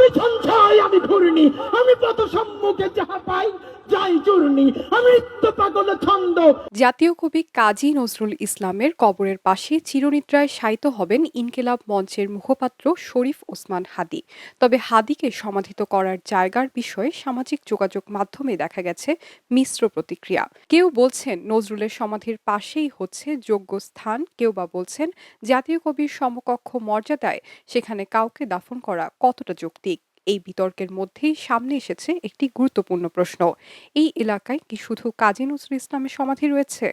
আমি ঝঞ্ঝাই, আমি ঘূর্ণি, আমি পথ সম্মুখে যাহা পাই যাই চূর্ণি, আমি নিত্য পাগল ছন্দ। জাতীয় কবি কাজী নজরুল ইসলামের কবরের পাশে চিরনিদ্রায় শায়িত হবেন ইনকিলাব মঞ্চের মুখপাত্র শরীফ ওসমান হাদী। তবে হাদীকে সমাধিত করার জায়গার বিষয়ে সামাজিক যোগাযোগ মাধ্যমে দেখা গেছে মিশ্র প্রতিক্রিয়া। কেউ বলছেন নজরুলের সমাধির পাশেই হচ্ছে যোগ্য স্থান, কেউ বা বলছেন জাতীয় কবির সমকক্ষ মর্যাদায় সেখানে কাউকে দাফন করা কতটা যৌক্তিক। এই বিতর্কের মধ্যেই সামনে এসেছে একটি গুরুত্বপূর্ণ প্রশ্ন: এই এলাকায় কি শুধু কাজী নজরুল ইসলামের সমাধি রয়েছে?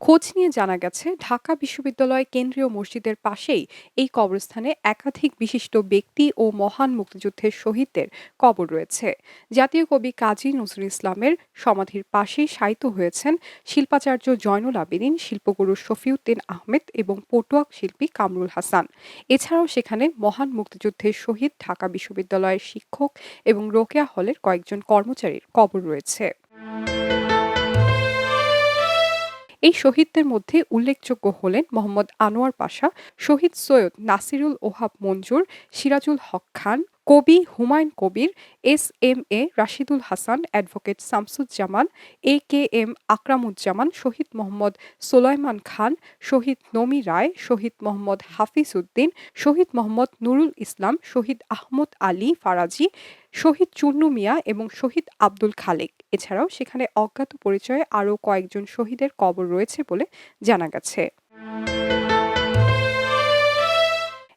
খোঁজ নিয়ে জানা গেছে ঢাকা বিশ্ববিদ্যালয় কেন্দ্রীয় মসজিদের পাশেই এই কবরস্থানে একাধিক বিশিষ্ট ব্যক্তি ও মহান মুক্তিযুদ্ধের শহীদদের কবর রয়েছে। জাতীয় কবি কাজী নজরুল ইসলামের সমাধির পাশেই শায়িত হয়েছেন শিল্পাচার্য জয়নুল আবেদীন, শিল্পগুরু শফিউদ্দীন আহমেদ এবং পটুয়াক শিল্পী কামরুল হাসান। এছাড়াও সেখানে মহান মুক্তিযুদ্ধের শহীদ, ঢাকা বিশ্ববিদ্যালয়ের শিক্ষক এবং রোকেয়া হলের কয়েকজন কর্মচারীর কবর রয়েছে। এই শহীদদের মধ্যে উল্লেখযোগ্য হলেন মোহাম্মদ আনোয়ার পাশা, শহীদ সৈয়দ নাসিরুল ওহাব মঞ্জুর, সিরাজুল হক খান, কবি হুমায়ুন কবির, এস.এম.এ রাশিদুল হাসান, অ্যাডভোকেট শামসুজ্জামান, এ.কে.এম আকরামুজ্জামান, শহীদ মোহাম্মদ সোলায়মান খান, শহীদ নমি রায়, শহীদ মোহাম্মদ হাফিজ উদ্দিন, শহীদ মোহাম্মদ নুরুল ইসলাম, শহীদ আহমদ আলী ফারাজি, শহীদ চুন্নু মিয়া এবং শহীদ আব্দুল খালেক। এছাড়াও সেখানে অজ্ঞাত পরিচয়ে আরও কয়েকজন শহীদের কবর রয়েছে বলে জানা গেছে।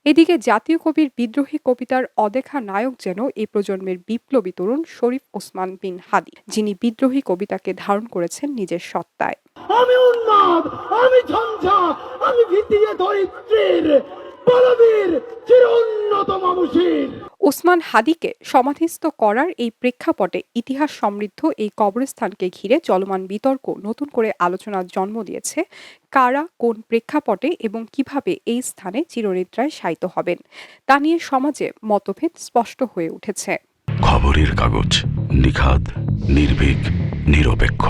এদিকে জাতীয় কবির বিদ্রোহী কবিতার অদেখা নায়ক যেন এই প্রজন্মের বিপ্লবী তরুণ শরীফ ওসমান বিন হাদী, যিনি বিদ্রোহী কবিতাকে ধারণ করেছেন নিজের সত্তায়। আমি উন্মাদ, আমি ঝঞ্ঝা, আমি ভীতিয়ে ধরিত্রীর বলবীর চির উন্নত মামুষীর। ওসমান হাদীকে সমাধিস্থ করার এই প্রেক্ষাপটে ইতিহাস সমৃদ্ধ এই কবরস্থানকে ঘিরে চলমান বিতর্ক নতুন করে আলোচনার জন্ম দিয়েছে। কারা, কোন প্রেক্ষাপটে এবং কিভাবে এই স্থানে চিরনিদ্রায় শায়িত হবেন তা নিয়ে সমাজে মতভেদ স্পষ্ট হয়ে উঠেছে। খবরের কাগজ, নিখাদ, নির্ভীক, নিরপেক্ষ।